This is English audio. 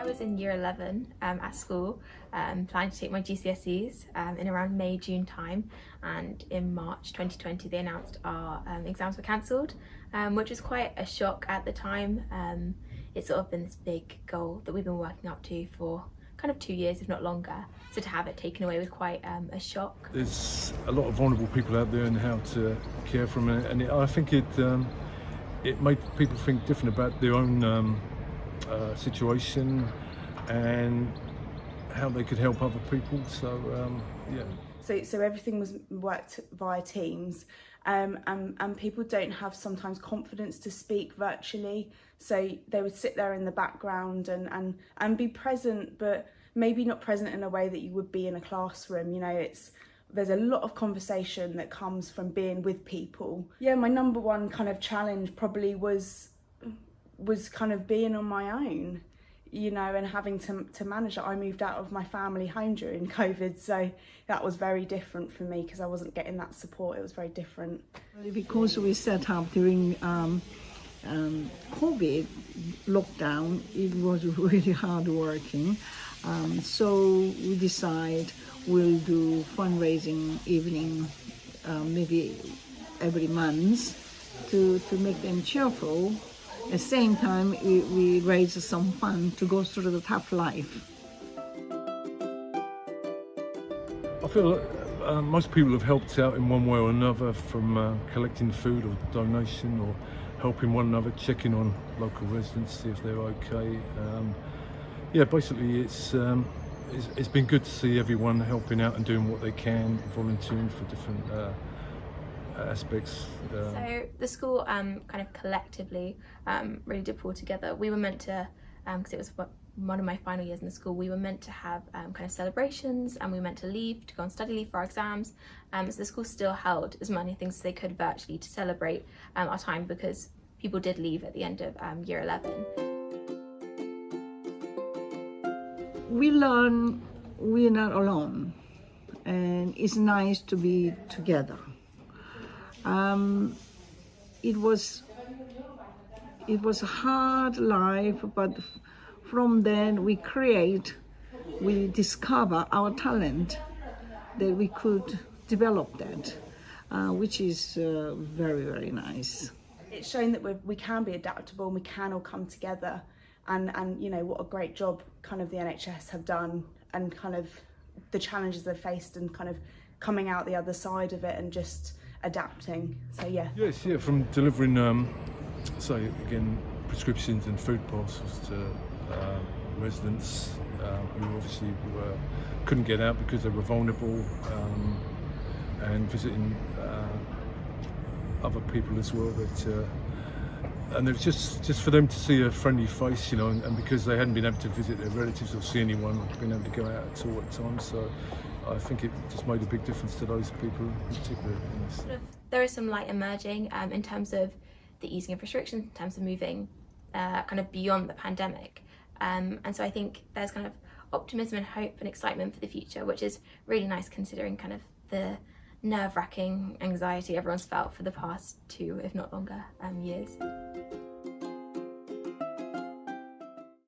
I was in year 11 at school, planning to take my GCSEs in around May, June time, and in March 2020 they announced our exams were cancelled, which was quite a shock at the time. It's sort of been this big goal that we've been working up to for kind of 2 years, if not longer, so to have it taken away was quite a shock. There's a lot of vulnerable people out there and how to care for them, and I think it made people think different about their own situation and how they could help other people. So yeah. So everything was worked via Teams, and people don't have sometimes confidence to speak virtually. So they would sit there in the background and be present, but maybe not present in a way that you would be in a classroom. You know, there's a lot of conversation that comes from being with people. Yeah, my number one kind of challenge probably was kind of being on my own, you know, and having to manage it. I moved out of my family home during COVID, so that was very different for me because I wasn't getting that support. It was very different. Because we set up during COVID lockdown, it was really hard working. So we decide we'll do fundraising evening, maybe every month to make them cheerful. At the same time, we raise some fund to go through the tough life. I feel most people have helped out in one way or another, from collecting food or donation or helping one another, checking on local residents, see if they're okay. Yeah, basically it's been good to see everyone helping out and doing what they can, volunteering for different aspects. So the school kind of collectively really did pull together. We were meant to, because it was one of my final years in the school, we were meant to have kind of celebrations, and we were meant to leave to go on study leave for our exams. So the school still held as many things as they could virtually to celebrate our time, because people did leave at the end of year 11. We learn we're not alone, and it's nice to be together. It was a hard life, but from then we discover our talent, that we could develop that, which is very, very nice. It's shown that we can be adaptable and we can all come together, and you know what a great job kind of the NHS have done, and kind of the challenges they've faced, and kind of coming out the other side of it and just adapting. So yeah. Yes, yeah, from delivering say again prescriptions and food parcels to residents who obviously couldn't get out because they were vulnerable, and visiting other people as well. And it was just for them to see a friendly face, you know, and because they hadn't been able to visit their relatives or see anyone, or been able to go out at all at times. So I think it just made a big difference to those people in particular. There is some light emerging in terms of the easing of restrictions, in terms of moving kind of beyond the pandemic. And so I think there's kind of optimism and hope and excitement for the future, which is really nice considering kind of the nerve-wracking anxiety everyone's felt for the past 2, if not longer, years.